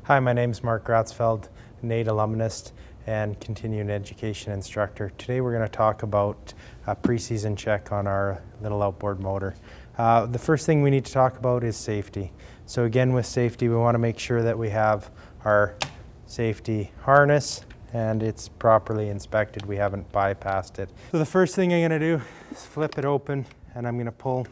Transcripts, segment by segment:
Hi, my name is Mark Gratzfeld, NAIT alumnus and continuing education instructor. Today we're going to talk about a preseason check on our little outboard motor. The first thing we need to talk about is safety. So again, with safety, we want to make sure that we have our safety harness and it's properly inspected. We haven't bypassed it. So the first thing I'm going to do is flip it open and I'm going to pull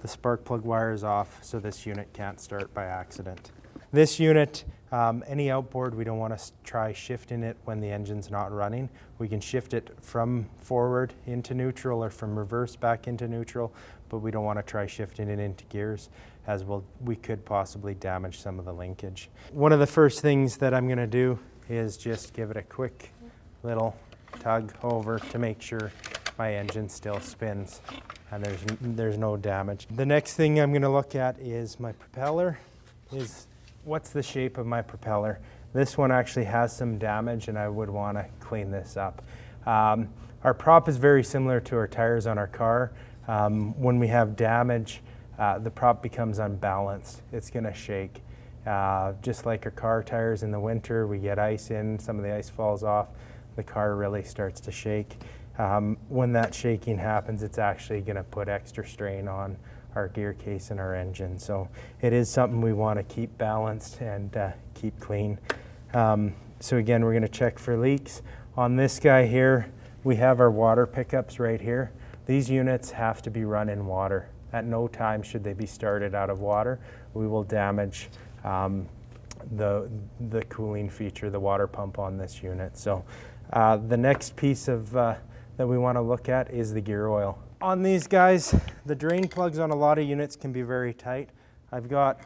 the spark plug wires off so this unit can't start by accident. This unit, any outboard, we don't want to try shifting it when the engine's not running. We can shift it from forward into neutral or from reverse back into neutral, but we don't want to try shifting it into gears as we could possibly damage some of the linkage. One of the first things that I'm going to do is just give it a quick little tug over to make sure my engine still spins and there's no damage. The next thing I'm going to look at is my propeller. What's the shape of my propeller? This one actually has some damage and I would want to clean this up. Our prop is very similar to our tires on our car. When we have damage, the prop becomes unbalanced. It's going to shake. Just like our car tires in the winter, we get ice in, some of the ice falls off, the car really starts to shake. When that shaking happens, it's actually going to put extra strain on our gear case and our engine. So it is something we want to keep balanced and keep clean. So again, we're going to check for leaks. On this guy here, we have our water pickups right here. These units have to be run in water. At no time should they be started out of water. We will damage the cooling feature, the water pump on this unit. So the next piece of that we want to look at is the gear oil. On these guys, the drain plugs on a lot of units can be very tight. I've got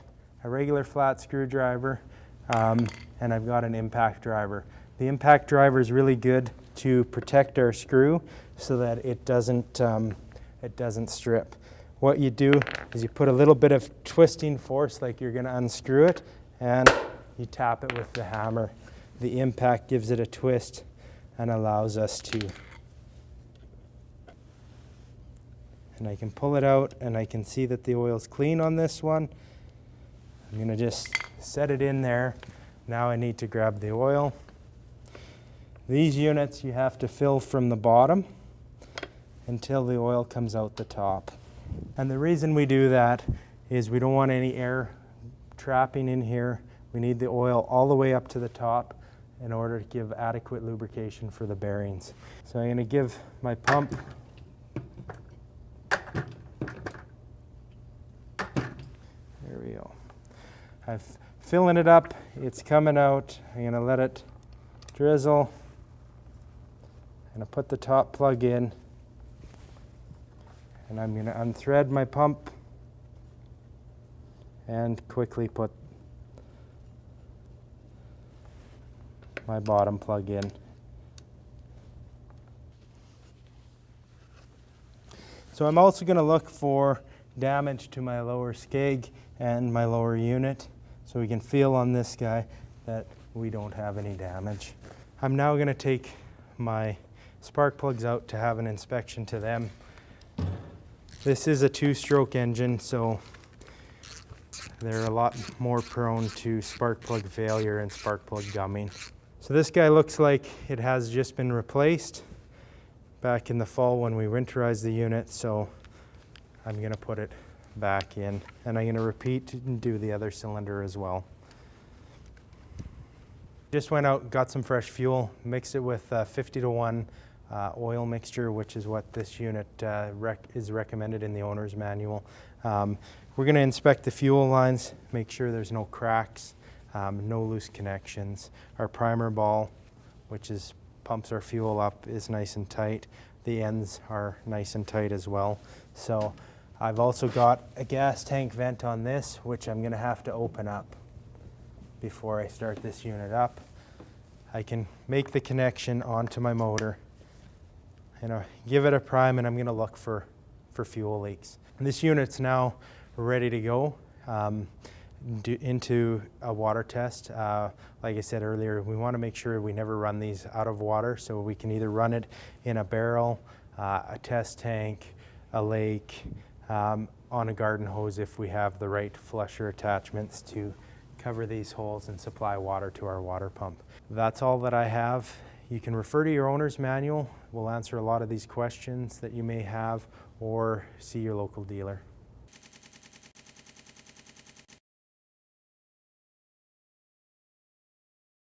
a regular flat screwdriver and I've got an impact driver. The impact driver is really good to protect our screw so that it doesn't strip. What you do is you put a little bit of twisting force, like you're going to unscrew it, and you tap it with the hammer. The impact gives it a twist and allows us to. And I can pull it out and I can see that the oil's clean on this one. I'm going to just set it in there. Now I need to grab the oil. These units you have to fill from the bottom until the oil comes out the top. And the reason we do that is we don't want any air trapping in here. We need the oil all the way up to the top in order to give adequate lubrication for the bearings. So I'm going to give my pump I'm filling it up, it's coming out. I'm going to let it drizzle. I'm going to put the top plug in and I'm going to unthread my pump and quickly put my bottom plug in. So I'm also going to look for damage to my lower skeg and my lower unit, so we can feel on this guy that we don't have any damage. I'm now going to take my spark plugs out to have an inspection to them. This is a two-stroke engine, so they're a lot more prone to spark plug failure and spark plug gumming. So this guy looks like it has just been replaced back in the fall when we winterized the unit, so I'm going to put it back in, and I'm going to repeat and do the other cylinder as well. Just went out, got some fresh fuel, mixed it with 50-to-1 oil mixture, which is what this unit is recommended in the owner's manual. We're going to inspect the fuel lines, make sure there's no cracks, no loose connections. Our primer ball, which pumps our fuel up, is nice and tight. The ends are nice and tight as well. So I've also got a gas tank vent on this, which I'm going to have to open up before I start this unit up. I can make the connection onto my motor and give it a prime, and I'm going to look for fuel leaks. And this unit's now ready to go into a water test. Like I said earlier, we want to make sure we never run these out of water, so we can either run it in a barrel, a test tank, a lake, on a garden hose if we have the right flusher attachments to cover these holes and supply water to our water pump. That's all that I have. You can refer to your owner's manual. We'll answer a lot of these questions that you may have, or see your local dealer.